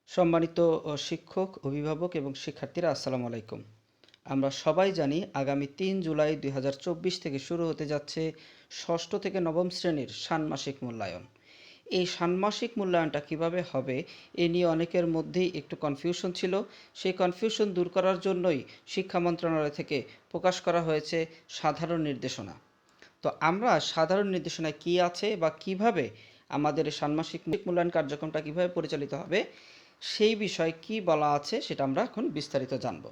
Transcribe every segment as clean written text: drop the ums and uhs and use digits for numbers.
সম্মানিত শিক্ষক, অভিভাবক এবং শিক্ষার্থীরা আসসালামু আলাইকুম। আমরা সবাই জানি আগামী ৩ জুলাই ২০২৪ থেকে শুরু হতে যাচ্ছে ষষ্ঠ থেকে নবম শ্রেণীর ষান্মাসিক মূল্যায়ন। এই ষান্মাসিক মূল্যায়নটা কিভাবে হবে এ নিয়ে অনেকের মধ্যেই একটু কনফিউশন ছিল। সেই কনফিউশন দূর করার জন্যই শিক্ষা মন্ত্রণালয় থেকে প্রকাশ করা হয়েছে সাধারণ নির্দেশনা। তো আমরা সাধারণ নির্দেশনায় কী আছে বা কিভাবে আমাদের ষান্মাসিক মূল্যায়ন কার্যক্রমটা কিভাবে পরিচালিত হবে সেই বিষয়ে কি বলা আছে সেটা আমরা এখন বিস্তারিত জানব।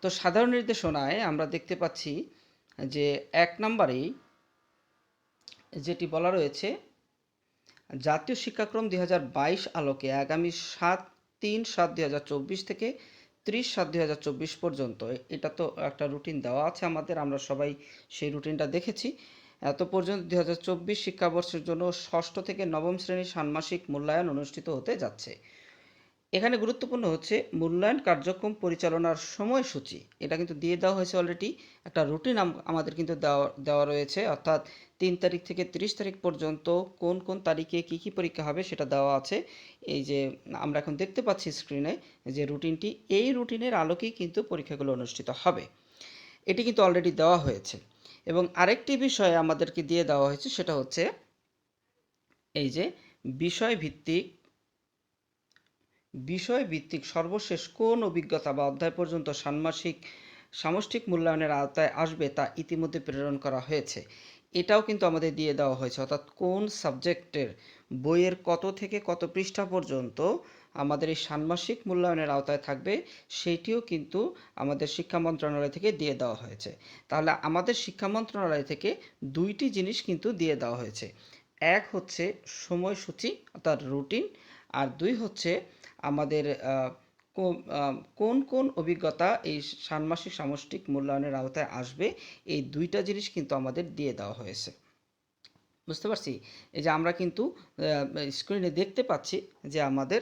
তো সাধারণ নির্দেশনায় আমরা দেখতে পাচ্ছি যে ১ নম্বরেই যেটি বলা রয়েছে, জাতীয় শিক্ষাক্রম ২০২২ আলোকে আগামী ৭/৩/৭/২০২৪ থেকে ৩০/৭/২০২৪ পর্যন্ত, এটা তো একটা রুটিন দেওয়া আছে আমাদের, আমরা সবাই সেই রুটিনটা দেখেছি। এত পর্যন্ত ২০২৪ শিক্ষাবর্ষের জন্য ষষ্ঠ থেকে নবম শ্রেণীর ষান্মাসিক মূল্যায়ন অনুষ্ঠিত হতে যাচ্ছে। এখানে গুরুত্বপূর্ণ হচ্ছে মূল্যায়ন কার্যক্রম পরিচালনার সময়সূচি। এটা কিন্তু দিয়ে দেওয়া হয়েছে অলরেডি, একটা রুটিন আমাদের কিন্তু দেওয়া দেওয়া রয়েছে, অর্থাৎ ৩ তারিখ থেকে ৩০ তারিখ পর্যন্ত কোন কোন তারিখে কী কী পরীক্ষা হবে সেটা দেওয়া আছে। এই যে আমরা এখন দেখতে পাচ্ছি স্ক্রিনে যে রুটিনটি, এই রুটিনের আলোকেই কিন্তু পরীক্ষাগুলো অনুষ্ঠিত হবে। এটি কিন্তু অলরেডি দেওয়া হয়েছে। এবং আরেকটি বিষয় আমাদেরকে দিয়ে দেওয়া হয়েছে, সেটা হচ্ছে এই যে বিষয়ভিত্তিক সর্বশেষ কোন অভিজ্ঞতা বা অধ্যায় পর্যন্ত সামষ্টিক মূল্যায়নের আওতায় আসবে তা ইতিমধ্যে প্রেরণ করা হয়েছে। এটাও কিন্তু আমাদের দিয়ে দেওয়া হয়েছে, অর্থাৎ কোন সাবজেক্টের বইয়ের কত থেকে কত পৃষ্ঠা পর্যন্ত আমাদের এই ষান্মাসিক মূল্যায়নের আওতায় থাকবে সেইটিও কিন্তু আমাদের শিক্ষা মন্ত্রণালয় থেকে দিয়ে দেওয়া হয়েছে। তাহলে আমাদের শিক্ষা মন্ত্রণালয় থেকে দুইটি জিনিস কিন্তু দিয়ে দেওয়া হয়েছে। এক হচ্ছে সময়সূচি অর্থাৎ রুটিন, আর দুই হচ্ছে আমাদের কোন কোন অভিজ্ঞতা এই ষান্মাসিক সামষ্টিক মূল্যায়নের আওতায় আসবে, এই দুইটা জিনিস কিন্তু আমাদের দিয়ে দেওয়া হয়েছে। বুঝতে পারছি? এই যে আমরা কিন্তু স্ক্রিনে দেখতে পাচ্ছি যে আমাদের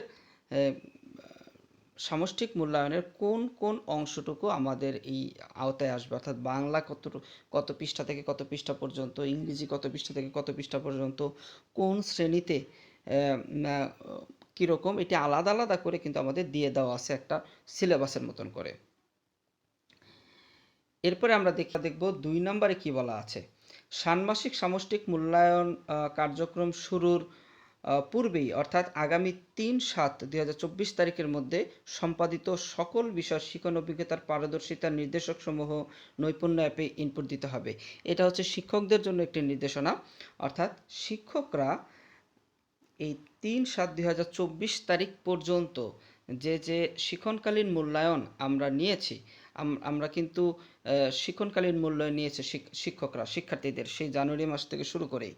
সামষ্টিক মূল্যায়নের কোন কোন অংশটুকু আমাদের এই আওতায় আসবে, অর্থাৎ বাংলা কত পৃষ্ঠা থেকে কত পৃষ্ঠা পর্যন্ত, ইংরেজি কত পৃষ্ঠা থেকে কত পৃষ্ঠা পর্যন্ত, কোন শ্রেণীতে কীরকম, এটি আলাদা আলাদা করে কিন্তু আমাদের দিয়ে দেওয়া আছে একটা সিলেবাসের মতন করে। এরপরে আমরা দেখব ২ নম্বরে কি বলা আছে। ষান্মাসিক সামষ্টিক মূল্যায়ন কার্যক্রম শুরুর পূর্বেই অর্থাৎ আগামী ৩/৭/২০২৪ তারিখের মধ্যে সম্পাদিত সকল বিষয় শিখন অভিজ্ঞতার পারদর্শিতার নির্দেশকসমূহ নৈপুণ্য অ্যাপে ইনপুট দিতে হবে। এটা হচ্ছে শিক্ষকদের জন্য একটি নির্দেশনা, অর্থাৎ শিক্ষকরা এই ৩/৭/২০২৪ তারিখ পর্যন্ত যে শিক্ষণকালীন মূল্যায়ন আমরা নিয়েছি, আমরা কিন্তু শিক্ষণকালীন মূল্যায়ন নিয়েছে শিক্ষকরা শিক্ষার্থীদের সেই জানুয়ারি মাস থেকে শুরু করেই।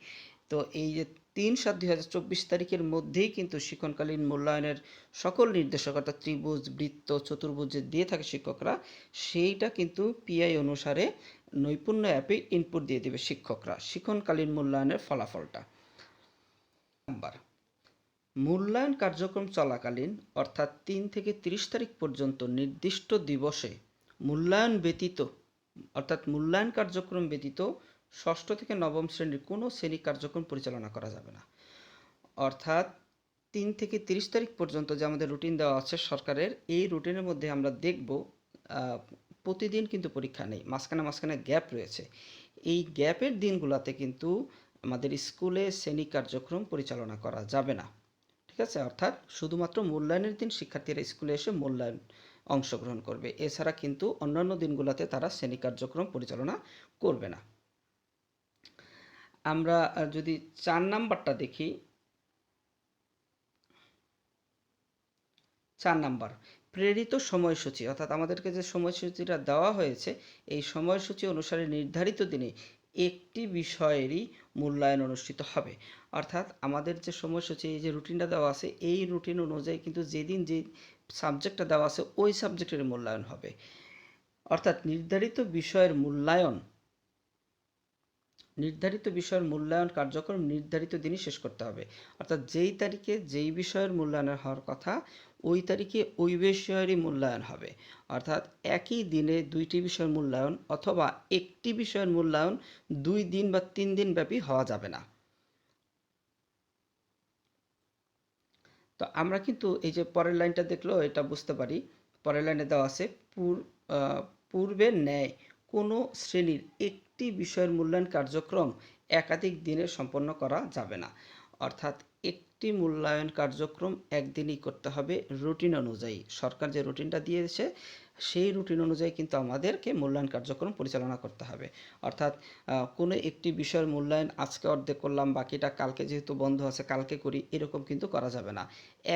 তো এই যে ৩/৭/২০২৪ তারিখের মধ্যেই কিন্তু শিক্ষণকালীন মূল্যায়নের সকল নির্দেশক, অর্থাৎ ত্রিভুজ, বৃত্ত, চতুর্ভুজ যে দিয়ে থাকে শিক্ষকরা, সেইটা কিন্তু পিআই অনুসারে নৈপুণ্য অ্যাপে ইনপুট দিয়ে দেবে শিক্ষকরা শিক্ষণকালীন মূল্যায়নের ফলাফলটা। নাম্বার, মূল্যায়ন কার্যক্রম চলাকালীন অর্থাৎ ৩ থেকে ৩০ তারিখ পর্যন্ত নির্দিষ্ট দিবসে মূল্যায়ন ব্যতীত, অর্থাৎ মূল্যায়ন কার্যক্রম ব্যতীত ষষ্ঠ থেকে নবম শ্রেণীর কোনো শ্রেণী কার্যক্রম পরিচালনা করা যাবে না। অর্থাৎ ৩ থেকে ৩০ তারিখ পর্যন্ত যে আমাদের রুটিন দেওয়া আছে সরকারের, এই রুটিনের মধ্যে আমরা দেখব প্রতিদিন কিন্তু পরীক্ষা নেই, মাঝখানে গ্যাপ রয়েছে। এই গ্যাপের দিনগুলোতে কিন্তু আমাদের স্কুলে শ্রেণী কার্যক্রম পরিচালনা করা যাবে না। ঠিক আছে? অর্থাৎ শুধুমাত্র মূল্যায়নের দিন শিক্ষার্থীরা স্কুলে এসে মূল্যায়ন অংশগ্রহণ করবে, এছাড়া কিন্তু অন্যান্য দিনগুলোতে তারা শ্রেণী কার্যক্রম পরিচালনা করবে না। আমরা যদি ৪ নাম্বারটা দেখি, ৪ নাম্বার প্রেরিত সময়সূচি, অর্থাৎ আমাদেরকে যে সময়সূচিটা দেওয়া হয়েছে এই সময়সূচি অনুসারে নির্ধারিত দিনে একটি বিষয়েরই মূল্যায়ন অনুষ্ঠিত হবে। অর্থাৎ আমাদের যে সময়সূচি, এই যে রুটিনটা দেওয়া আছে, এই রুটিন অনুযায়ী কিন্তু যেদিন যে সাবজেক্টটা দেওয়া আছে ওই সাবজেক্টের মূল্যায়ন হবে। অর্থাৎ নির্ধারিত বিষয়ের মূল্যায়ন কার্যক্রম নির্ধারিত দিনই শেষ করতে হবে। অর্থাৎ যেই তারিখে যেই বিষয়ের মূল্যায়ন হওয়ার কথা ওই তারিখে ওই বিষয়েরই মূল্যায়ন হবে। অর্থাৎ একই দিনে দুইটি বিষয়ের মূল্যায়ন অথবা একটি বিষয়ের মূল্যায়ন 2 দিন বা 3 দিন ব্যাপী হওয়া যাবে না। তো আমরা কিন্তু এই যে পরের লাইনটা দেখলেও এটা বুঝতে পারি। পরের লাইনে দেওয়া আছে পূর্বের ন্যায় কোনো শ্রেণীর একটি বিষয়ের মূল্যায়ন কার্যক্রম একাধিক দিনে সম্পন্ন করা যাবে না। অর্থাৎ একটি মূল্যায়ন কার্যক্রম একদিনই করতে হবে রুটিন অনুযায়ী। সরকার যে রুটিনটা দিয়েছে সেই রুটিন অনুযায়ী কিন্তু আমাদেরকে মূল্যায়ন কার্যক্রম পরিচালনা করতে হবে। অর্থাৎ কোনো একটি বিষয়ের মূল্যায়ন আজকে অর্ধেক করলাম, বাকিটা কালকে যেহেতু বন্ধ আছে কালকে করি, এরকম কিন্তু করা যাবে না।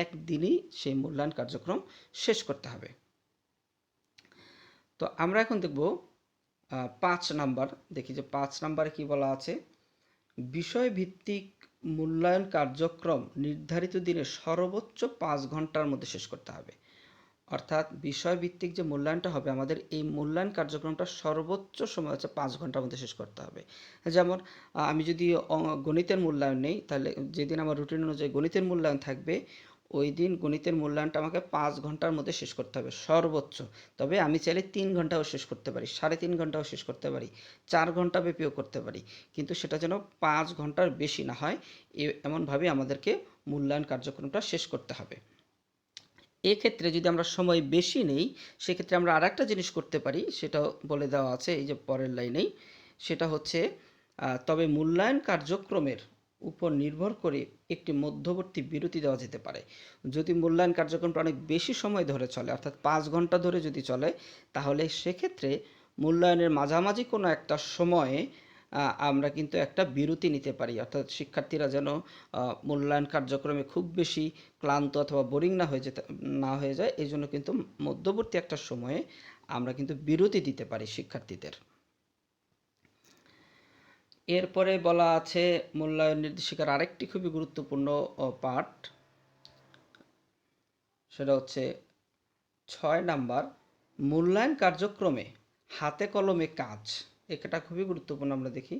একদিনই সেই মূল্যায়ন কার্যক্রম শেষ করতে হবে। তো আমরা এখন দেখব 5 নাম্বার। দেখি যে 5 নাম্বারে কি বলা আছে। বিষয়ভিত্তিক মূল্যায়ন কার্যক্রম নির্ধারিত দিনে সর্বোচ্চ 5 ঘন্টার মধ্যে শেষ করতে হবে। অর্থাৎ বিষয়ভিত্তিক যে মূল্যায়নটা হবে আমাদের, এই মূল্যায়ন কার্যক্রমটা সর্বোচ্চ সময় হচ্ছে 5 ঘন্টার মধ্যে শেষ করতে হবে। যেমন আমি যদি গণিতের মূল্যায়ন নেই, তাহলে যেদিন আমার রুটিন অনুযায়ী গণিতের মূল্যায়ন থাকবে, ওই দিন গণিতের মূল্যায়নটা আমাকে 5 ঘন্টার মধ্যে শেষ করতে হবে সর্বোচ্চ। তবে আমি চাইলে 3 ঘন্টাও শেষ করতে পারি, 3.5 ঘন্টাও শেষ করতে পারি, 4 ঘন্টা ব্যাপীও করতে পারি, কিন্তু সেটা যেন 5 ঘন্টার বেশি না হয়, এমনভাবে আমাদেরকে মূল্যায়ন কার্যক্রমটা শেষ করতে হবে। এক্ষেত্রে যদি আমরা সময় বেশি নেই, সেক্ষেত্রে আমরা আর একটা জিনিস করতে পারি, সেটাও বলে দেওয়া আছে এই যে পরের লাইনেই। সেটা হচ্ছে তবে মূল্যায়ন কার্যক্রমের উপর নির্ভর করে একটি মধ্যবর্তী বিরতি দেওয়া যেতে পারে। যদি মূল্যায়ন কার্যক্রমটা অনেক বেশি সময় ধরে চলে, অর্থাৎ 5 ঘন্টা ধরে যদি চলে, তাহলে সেক্ষেত্রে মূল্যায়নের মাঝামাঝি কোনো একটা সময়ে আমরা কিন্তু একটা বিরতি নিতে পারি। অর্থাৎ শিক্ষার্থীরা যেন মূল্যায়ন কার্যক্রমে খুব বেশি ক্লান্ত অথবা বোরিং না হয়ে যায়, এই জন্য কিন্তু মধ্যবর্তী একটা সময়ে আমরা কিন্তু বিরতি দিতে পারি শিক্ষার্থীদের। এরপরে বলা আছে মূল্যায়ন নির্দেশিকার আরেকটি খুবই গুরুত্বপূর্ণ পার্ট, সেটা হচ্ছে 6 নাম্বার। মূল্যায়ন কার্যক্রমে হাতে কলমে কাজ, এটা খুবই গুরুত্বপূর্ণ। আমরা দেখি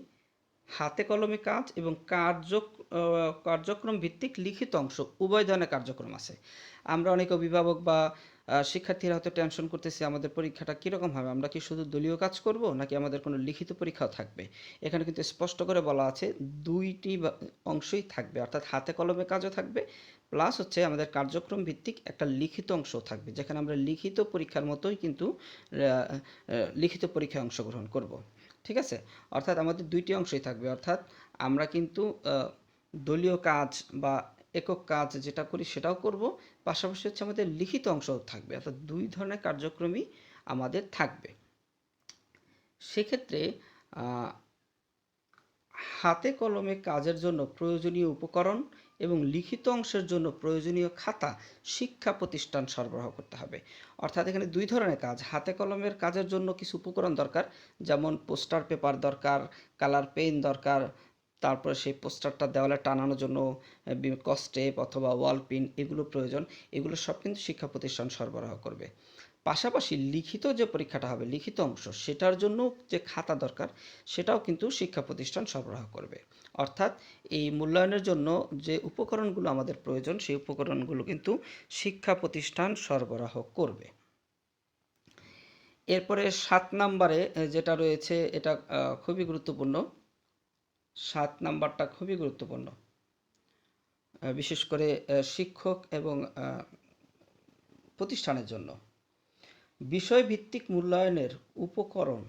হাতে কলমে কাজ এবং কার্যক্রম ভিত্তিক লিখিত অংশ উভয় ধরনের কার্যক্রম আছে। আমরা অনেক অভিভাবক বা শিক্ষার্থীরা হয়তো টেনশন করতেছি আমাদের পরীক্ষাটা কীরকম হবে, আমরা কি শুধু দলীয় কাজ করব নাকি আমাদের কোনো লিখিত পরীক্ষাও থাকবে। এখানে কিন্তু স্পষ্ট করে বলা আছে দুইটি অংশই থাকবে, অর্থাৎ হাতে কলমে কাজও থাকবে, প্লাস হচ্ছে আমাদের কার্যক্রম ভিত্তিক একটা লিখিত অংশও থাকবে, যেখানে আমরা লিখিত পরীক্ষার মতোই কিন্তু লিখিত পরীক্ষায় অংশগ্রহণ করব। ঠিক আছে, অর্থাৎ আমাদের দুইটি অংশই থাকবে। অর্থাৎ আমরা কিন্তু দলীয় কাজ বা একক কাজ যেটা করি সেটাও করব, পাশাপাশি হচ্ছে আমাদের লিখিত অংশও থাকবে, অর্থাৎ দুই ধরনের কার্যক্রমই আমাদের থাকবে। সেক্ষেত্রে হাতে কলমে কাজের জন্য প্রয়োজনীয় উপকরণ এবং লিখিত অংশের জন্য প্রয়োজনীয় খাতা শিক্ষা প্রতিষ্ঠান সরবরাহ করতে হবে। অর্থাৎ এখানে দুই ধরনের কাজ। হাতে কলমের কাজের জন্য কিছু উপকরণ দরকার, যেমন পোস্টার পেপার দরকার, কালার পেন দরকার, তারপরে সেই পোস্টারটা দেওয়ালে টানানোর জন্য কস্টেপ অথবা ওয়াল পিন এগুলো প্রয়োজন। এগুলো সব কিন্তু শিক্ষা প্রতিষ্ঠান সরবরাহ করবে। পাশাপাশি লিখিত যে পরীক্ষাটা হবে, লিখিত অংশ, সেটার জন্য যে খাতা দরকার সেটাও কিন্তু শিক্ষা প্রতিষ্ঠান সরবরাহ করবে। অর্থাৎ এই মূল্যায়নের জন্য যে উপকরণগুলো আমাদের প্রয়োজন সেই উপকরণগুলো কিন্তু শিক্ষা প্রতিষ্ঠান সরবরাহ করবে। এরপরে 7 নাম্বারে যেটা রয়েছে এটা খুবই গুরুত্বপূর্ণ। 7 নাম্বারটা খুবই গুরুত্বপূর্ণ, বিশেষ করে শিক্ষক এবং প্রতিষ্ঠানের জন্য। বিষয়ভিত্তিক মূল্যায়নের উপকরণ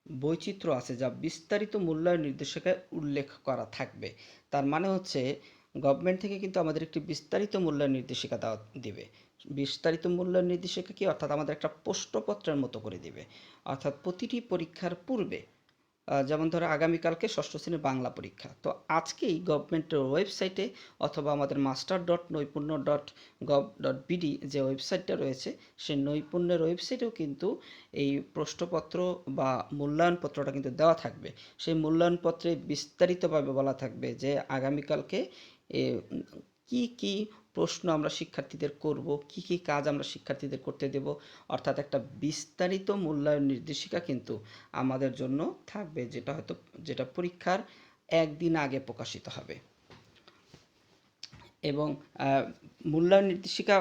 বৈচিত্র্য আছে যা বিস্তারিত মূল্যায়ন নির্দেশিকায় উল্লেখ করা থাকবে। তার মানে হচ্ছে গভর্নমেন্ট থেকে কিন্তু আমাদের একটি বিস্তারিত মূল্যায়ন নির্দেশিকা দিবে। বিস্তারিত মূল্যায়ন নির্দেশিকা কি, অর্থাৎ আমাদের একটা প্রশ্নপত্রের মতো করে দিবে। অর্থাৎ প্রতিটি পরীক্ষার পূর্বে, যেমন ধরো আগামীকালকে ষষ্ঠ শ্রেণীর বাংলা পরীক্ষা, তো আজকেই গভর্নমেন্টের ওয়েবসাইটে অথবা আমাদের master.নৈপুণ্য.gov.bd যে ওয়েবসাইটটা রয়েছে, সেই নৈপুণ্যের ওয়েবসাইটেও কিন্তু এই প্রশ্নপত্র বা মূল্যায়নপত্রটা কিন্তু দেওয়া থাকবে। সেই মূল্যায়নপত্রে বিস্তারিতভাবে বলা থাকবে যে আগামীকালকে কি কি প্রশ্ন আমরা শিক্ষার্থীদের করব, কি কি কাজ আমরা শিক্ষার্থীদের করতে দেব, অর্থাৎ একটা বিস্তারিত মূল্যায়ন নির্দেশিকা কিন্তু আমাদের জন্য থাকবে, যেটা পরীক্ষার একদিন আগে প্রকাশিত হবে। এবং মূল্যায়ন নির্দেশিকা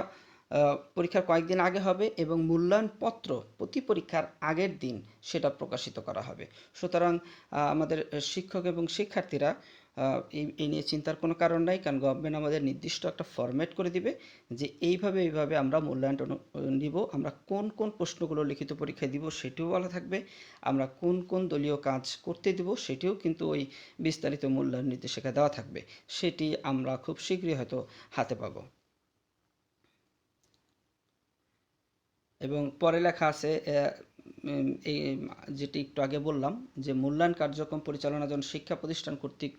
পরীক্ষার কয়েকদিন আগে হবে এবং মূল্যায়নপত্র প্রতি পরীক্ষার আগের দিন সেটা প্রকাশিত করা হবে। সুতরাং আমাদের শিক্ষক এবং শিক্ষার্থীরা এই নিয়ে চিন্তার কোনো কারণ নাই, কারণ গভর্নমেন্ট আমাদের নির্দিষ্ট একটা ফরম্যাট করে দিবে যে এইভাবে আমরা মূল্যায়নটা নিব। আমরা কোন কোন প্রশ্নগুলো লিখিত পরীক্ষায় দিব সেটিও বলা থাকবে, আমরা কোন কোন দলীয় কাজ করতে দিব সেটিও কিন্তু ওই বিস্তারিত মূল্যায়ন নির্দেশিকা দেওয়া থাকবে। সেটি আমরা খুব শীঘ্রই হয়তো হাতে পাবো। এবং পরে লেখা আছে এই যেটি একটু আগে বললাম যে মূল্যায়ন কার্যক্রম পরিচালনার জন্য শিক্ষা প্রতিষ্ঠান কর্তৃক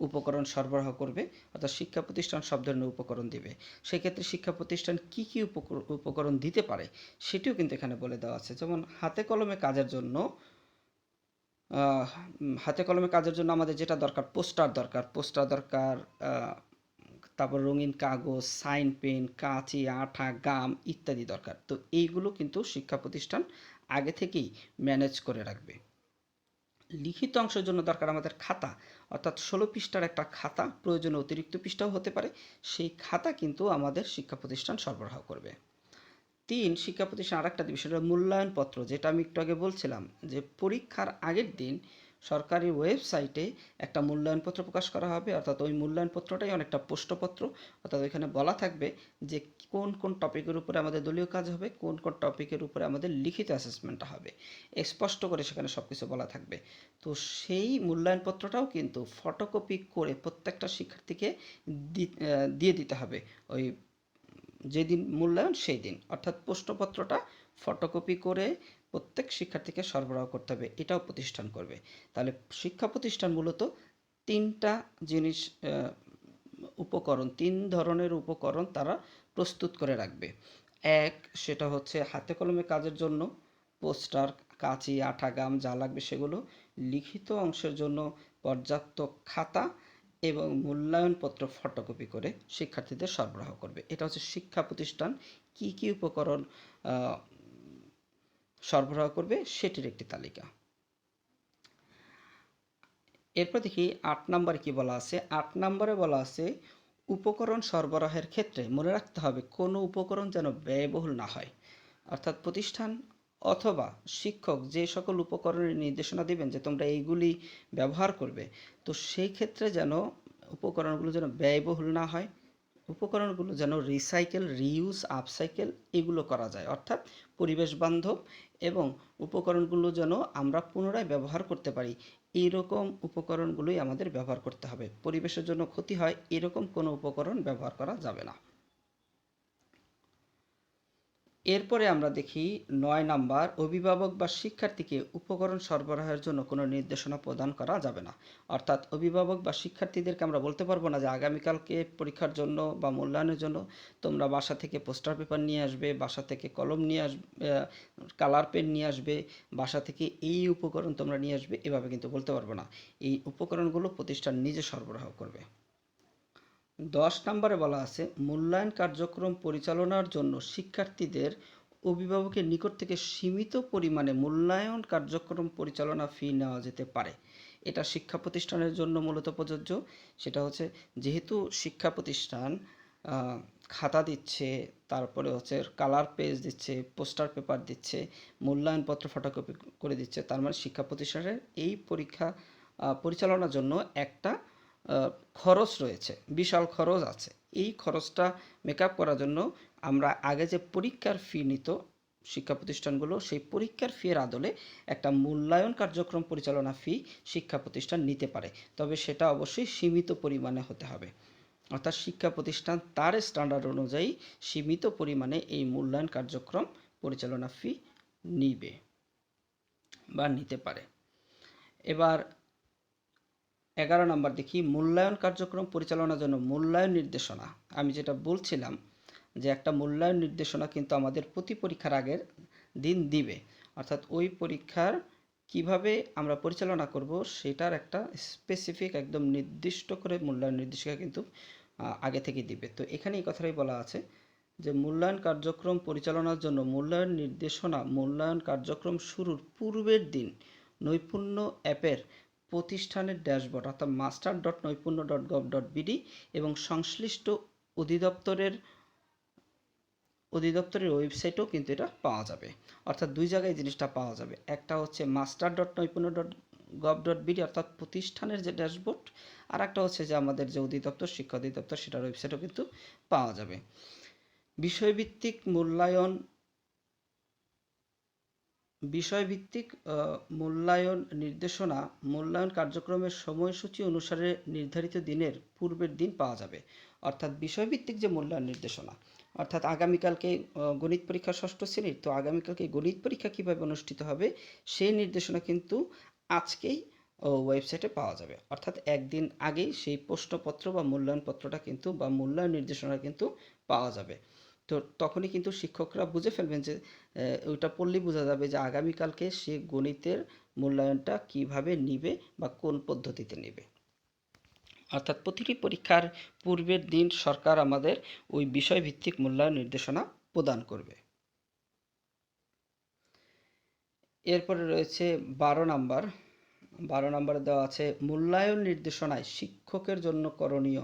উপকরণ সরবরাহ করবে, অর্থাৎ শিক্ষা প্রতিষ্ঠান সব ধরনের উপকরণ দিবে। সেক্ষেত্রে শিক্ষা প্রতিষ্ঠান কি কি উপকরণ দিতে পারে সেটিও কিন্তু এখানে বলে দেওয়া আছে। যেমন হাতে কলমে কাজের জন্য হাতে কলমে কাজের জন্য আমাদের যেটা দরকার, পোস্টার দরকার, তারপর রঙিন কাগজ, সাইন পেন, কাঁচি, আঠা, গাম ইত্যাদি দরকার। তো এইগুলো কিন্তু শিক্ষা প্রতিষ্ঠান আগে থেকেই ম্যানেজ করে রাখবে। লিখিত অংশের জন্য দরকার আমাদের খাতা, অর্থাৎ 16 পৃষ্ঠার একটা খাতা, প্রয়োজনে অতিরিক্ত পৃষ্ঠাও হতে পারে, সেই খাতা কিন্তু আমাদের শিক্ষা প্রতিষ্ঠান সরবরাহ করবে। 3, শিক্ষা প্রতিষ্ঠান আরেকটা দিবে, সেটা মূল্যায়নপত্র, যেটা আমি একটু আগে বলছিলাম যে পরীক্ষার আগের দিন সরকারি ওয়েবসাইটে একটা মূল্যায়নপত্র প্রকাশ করা হবে, অর্থাৎ ওই মূল্যায়নপত্রটাই অনেকটা প্রশ্নপত্র। অর্থাৎ ওইখানে বলা থাকবে যে কোন কোন টপিকের উপরে আমাদের দলীয় কাজ হবে, কোন কোন টপিকের উপরে আমাদের লিখিত অ্যাসেসমেন্টটা হবে, স্পষ্ট করে সেখানে সব কিছু বলা থাকবে। তো সেই মূল্যায়নপত্রটাও কিন্তু ফটোকপি করে প্রত্যেকটা শিক্ষার্থীকে দিয়ে দিতে হবে ওই যেদিন মূল্যায়ন সেই দিন, অর্থাৎ প্রশ্নপত্রটা ফটোকপি করে প্রত্যেক শিক্ষার্থীকে সরবরাহ করতে হবে, এটাও প্রতিষ্ঠান করবে। তাহলে শিক্ষা প্রতিষ্ঠান মূলত তিনটা জিনিস, উপকরণ, 3 ধরনের উপকরণ তারা প্রস্তুত করে রাখবে। এক, সেটা হচ্ছে হাতে কলমে কাজের জন্য পোস্টার, কাঁচি, আঠা, গাম যা লাগবে সেগুলো, লিখিত অংশের জন্য পর্যাপ্ত খাতা এবং মূল্যায়নপত্র ফটোকপি করে শিক্ষার্থীদের সরবরাহ করবে। এটা হচ্ছে শিক্ষা প্রতিষ্ঠান কি কি উপকরণ সরবরাহ করবে সেটির একটি তালিকা। এরপর দেখি 8 নম্বরে কি বলা আছে। 8 নম্বরে বলা আছে উপকরণ সরবরাহের ক্ষেত্রে মনে রাখতে হবে কোনো উপকরণ যেন ব্যয়বহুল না হয়, অর্থাৎ প্রতিষ্ঠান অথবা শিক্ষক যে সকল উপকরণের নির্দেশনা দিবেন যে তোমরা এইগুলি ব্যবহার করবে, তো সেই ক্ষেত্রে যেন উপকরণগুলো যেন ব্যয়বহুল না হয়, উপকরণগুলো যেন রিসাইকেল, রিইউজ, আপসাইকেল এগুলো করা যায়, অর্থাৎ পরিবেশ বান্ধব, এবং উপকরণগুলো যেন আমরা পুনরায় ব্যবহার করতে পারি এইরকম উপকরণগুলোই আমাদের ব্যবহার করতে হবে। পরিবেশের জন্য ক্ষতি হয় এরকম কোনো উপকরণ ব্যবহার করা যাবে না। এরপরে আমরা দেখি 9 নাম্বার, অভিভাবক বা শিক্ষার্থীকে উপকরণ সরবরাহের জন্য কোনো নির্দেশনা প্রদান করা যাবে না। অর্থাৎ অভিভাবক বা শিক্ষার্থীদেরকে আমরা বলতে পারবো না যে আগামীকালকে পরীক্ষার জন্য বা মূল্যায়নের জন্য তোমরা বাসা থেকে পোস্টার পেপার নিয়ে আসবে, বাসা থেকে কলম নিয়ে আসবে, কালার পেন নিয়ে আসবে, বাসা থেকে এই উপকরণ তোমরা নিয়ে আসবে, এভাবে কিন্তু বলতে পারবো না। এই উপকরণগুলো প্রতিষ্ঠান নিজে সরবরাহ করবে। 10 নম্বরে বলা আছে মূল্যায়ন কার্যক্রম পরিচালনার জন্য শিক্ষার্থীদের অভিভাবকের নিকট থেকে সীমিত পরিমাণে মূল্যায়ন কার্যক্রম পরিচালনা ফি নেওয়া যেতে পারে। এটা শিক্ষা প্রতিষ্ঠানের জন্য মূলত প্রযোজ্য। সেটা হচ্ছে যেহেতু শিক্ষা প্রতিষ্ঠান খাতা দিচ্ছে, তারপরে হচ্ছে কালার পেজ দিচ্ছে, পোস্টার পেপার দিচ্ছে, মূল্যায়নপত্র ফটোকপি করে দিচ্ছে, তার মানে শিক্ষা প্রতিষ্ঠানের এই পরীক্ষা পরিচালনার জন্য একটা খরচ রয়েছে, বিশাল খরচ আছে। এই খরচটা মেকআপ করার জন্য আমরা আগে যে পরীক্ষার ফি নিত শিক্ষা প্রতিষ্ঠানগুলো, সেই পরীক্ষার ফি এর আদলে একটা মূল্যায়ন কার্যক্রম পরিচালনা ফি শিক্ষা প্রতিষ্ঠান নিতে পারে, তবে সেটা অবশ্যই সীমিত পরিমাণে হতে হবে। অর্থাৎ শিক্ষা প্রতিষ্ঠান তার স্ট্যান্ডার্ড অনুযায়ী সীমিত পরিমাণে এই মূল্যায়ন কার্যক্রম পরিচালনা ফি নিবে বা নিতে পারে। এবার 11 নম্বর দেখি মূল্যায়ন কার্যক্রম পরিচালনার জন্য মূল্যায়ন নির্দেশনা। আমি যেটা বলছিলাম যে একটা মূল্যায়ন নির্দেশনা কিন্তু আমাদের প্রতি পরীক্ষার আগের দিন দিবে, অর্থাৎ ওই পরীক্ষার কিভাবে আমরা পরিচালনা করব সেটার একটা স্পেসিফিক একদম নির্দিষ্ট করে মূল্যায়ন নির্দেশিকা কিন্তু আগে থেকে দিবে। তো এখানে এই কথাটাই বলা আছে যে মূল্যায়ন কার্যক্রম পরিচালনার জন্য মূল্যায়ন নির্দেশনা মূল্যায়ন কার্যক্রম শুরুর পূর্বের দিন নৈপুণ্য অ্যাপের প্রতিষ্ঠানের ড্যাশবোর্ড অর্থাৎ master.নৈপুণ্য.gov.bd এবং সংশ্লিষ্ট অধিদপ্তরের ওয়েবসাইটেও কিন্তু এটা পাওয়া যাবে। অর্থাৎ দুই জায়গায় জিনিসটা পাওয়া যাবে, একটা হচ্ছে master.নৈপুণ্য gov.bd অর্থাৎ প্রতিষ্ঠানের যে ড্যাশবোর্ড, আর একটা হচ্ছে যে আমাদের যে অধিদপ্তর, শিক্ষা অধিদপ্তর, সেটার ওয়েবসাইটও কিন্তু পাওয়া যাবে। বিষয়ভিত্তিক মূল্যায়ন নির্দেশনা মূল্যায়ন কার্যক্রমের সময়সূচি অনুসারে নির্ধারিত দিনের পূর্বের দিন পাওয়া যাবে। অর্থাৎ বিষয়ভিত্তিক যে মূল্যায়ন নির্দেশনা, অর্থাৎ আগামীকালকে গণিত পরীক্ষা ষষ্ঠ শ্রেণীর, তো আগামীকালকে গণিত পরীক্ষা কীভাবে অনুষ্ঠিত হবে সেই নির্দেশনা কিন্তু আজকেই ওয়েবসাইটে পাওয়া যাবে। অর্থাৎ একদিন আগেই সেই প্রশ্নপত্র বা মূল্যায়নপত্রটা কিন্তু বা মূল্যায়ন নির্দেশনা কিন্তু পাওয়া যাবে। তো তখনই কিন্তু শিক্ষকরা বুঝে ফেলবেন যে ওইটা পড়লেই বোঝা যাবে যে আগামীকালকে সে গণিতের মূল্যায়নটা কিভাবে নিবে বা কোন পদ্ধতিতে নেবে। অর্থাৎ প্রতিটি পরীক্ষার পূর্বের দিন সরকার আমাদের ওই বিষয়ভিত্তিক মূল্যায়ন নির্দেশনা প্রদান করবে। এরপরে রয়েছে 12 নম্বরে দেওয়া আছে মূল্যায়ন নির্দেশনায় শিক্ষকের জন্য করণীয়,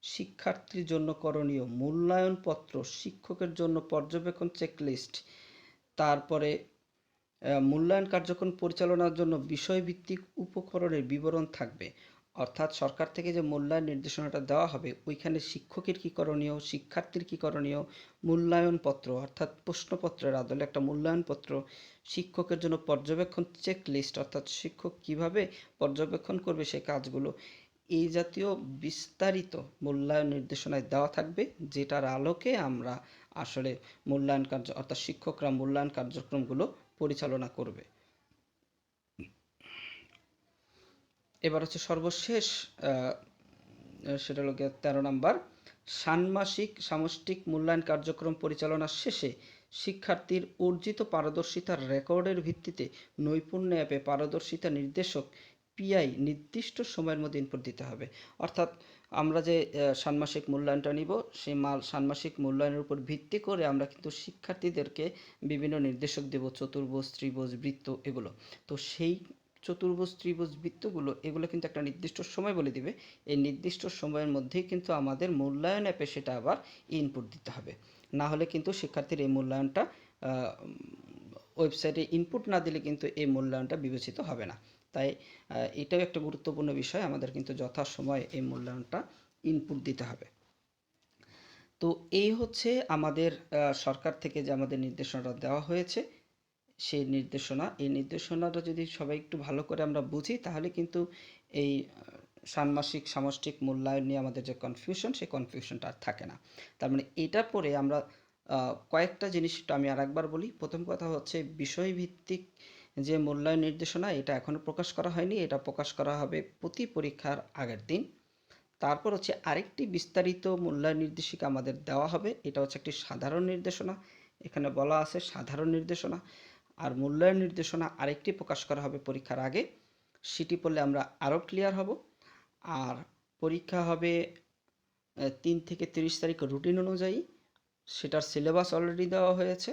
শিক্ষার্থীর জন্য করণীয়, মূল্যায়ন পত্র, শিক্ষকের জন্য পর্যবেক্ষণ চেকলিস্ট, তারপরে মূল্যায়ন কার্যক্রম পরিচালনার জন্য বিষয়ভিত্তিক উপকরণের বিবরণ থাকবে। অর্থাৎ সরকার থেকে যে মূল্যায়ন নির্দেশনাটা দেওয়া হবে ওইখানে শিক্ষকের কী করণীয়, শিক্ষার্থীর কী করণীয়, মূল্যায়নপত্র অর্থাৎ প্রশ্নপত্রের আদলে একটা মূল্যায়নপত্র, শিক্ষকের জন্য পর্যবেক্ষণ চেকলিস্ট অর্থাৎ শিক্ষক কিভাবে পর্যবেক্ষণ করবে সেই কাজগুলো, এই জাতীয় বিস্তারিত মূল্যায়ন নির্দেশনায় দেওয়া থাকবে, যেটার আলোকে আমরা আসলে মূল্যায়ন কার্য অর্থাৎ শিক্ষকরা মূল্যায়ন কার্যক্রমগুলো পরিচালনা করবে। এবার হচ্ছে সর্বশেষ সেটা হলো 13 নম্বর, ষান্মাসিক সামষ্টিক মূল্যায়ন কার্যক্রম পরিচালনার শেষে শিক্ষার্থীর অর্জিত পারদর্শিতার রেকর্ডের ভিত্তিতে নৈপুণ্য অ্যাপে পারদর্শিতা নির্দেশক পিআই নির্দিষ্ট সময়ের মধ্যে ইনপুট দিতে হবে। অর্থাৎ আমরা যে ষান্মাসিক মূল্যায়নটা নিব সেই ষান্মাসিক মূল্যায়নের উপর ভিত্তি করে আমরা কিন্তু শিক্ষার্থীদেরকে বিভিন্ন নির্দেশক দেব, চতুর্ভুজ, ত্রিভুজ, বৃত্ত, এগুলো। তো সেই চতুর্ভুজ, ত্রিভুজ, বৃত্তগুলো এগুলো কিন্তু একটা নির্দিষ্ট সময় বলে দিবে। এই নির্দিষ্ট সময়ের মধ্যেই কিন্তু আমাদের মূল্যায়ন অ্যাপে সেটা আবার ইনপুট দিতে হবে। না হলে কিন্তু শিক্ষার্থীর এই মূল্যায়নটা ওয়েবসাইটে ইনপুট না দিলে কিন্তু এই মূল্যায়নটা বিবেচিত হবে না। তাই এটাও একটা গুরুত্বপূর্ণ বিষয়, আমাদের কিন্তু যথাসময়ে এই মূল্যায়নটা ইনপুট দিতে হবে। তো এই হচ্ছে আমাদের সরকার থেকে যে আমাদের নির্দেশনাটা দেওয়া হয়েছে সেই এই নির্দেশনাটা যদি সবাই একটু ভালো করে আমরা বুঝি তাহলে কিন্তু এই ষান্মাসিক সামষ্টিক মূল্যায়ন নিয়ে আমাদের যে কনফিউশন সেই কনফিউশনটা আর থাকে না। তার মানে এটা পরে আমরা কয়েকটা জিনিসটা আমি আরেকবার বলি। প্রথম কথা হচ্ছে বিষয়ভিত্তিক যে মূল্যায়ন নির্দেশনা এটা এখনও প্রকাশ করা হয়নি, এটা প্রকাশ করা হবে প্রতি পরীক্ষার আগের দিন। তারপর হচ্ছে আরেকটি বিস্তারিত মূল্যায়ন নির্দেশিকা আমাদের দেওয়া হবে, এটা হচ্ছে একটি সাধারণ নির্দেশনা, এখানে বলা আছে সাধারণ নির্দেশনা। আর মূল্যায়ন নির্দেশনা আরেকটি প্রকাশ করা হবে পরীক্ষার আগে, সেটি পড়লে আমরা আরও ক্লিয়ার হব। আর পরীক্ষা হবে 3 থেকে 30 তারিখ রুটিন অনুযায়ী, সেটার সিলেবাস অলরেডি দেওয়া হয়েছে।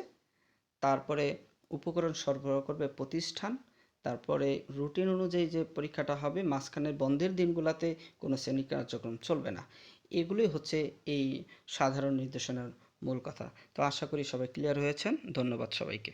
তারপরে উপকরণ সরবরাহ করবে প্রতিষ্ঠান। তারপরে রুটিন অনুযায়ী যে পরীক্ষাটা হবে, মাঝখানের বন্ধের দিনগুলোতে কোনো শ্রেণী কার্যক্রম চলবে না। এগুলোই হচ্ছে এই সাধারণ নির্দেশনার মূল কথা। তো আশা করি সবাই ক্লিয়ার হয়েছেন। ধন্যবাদ সবাইকে।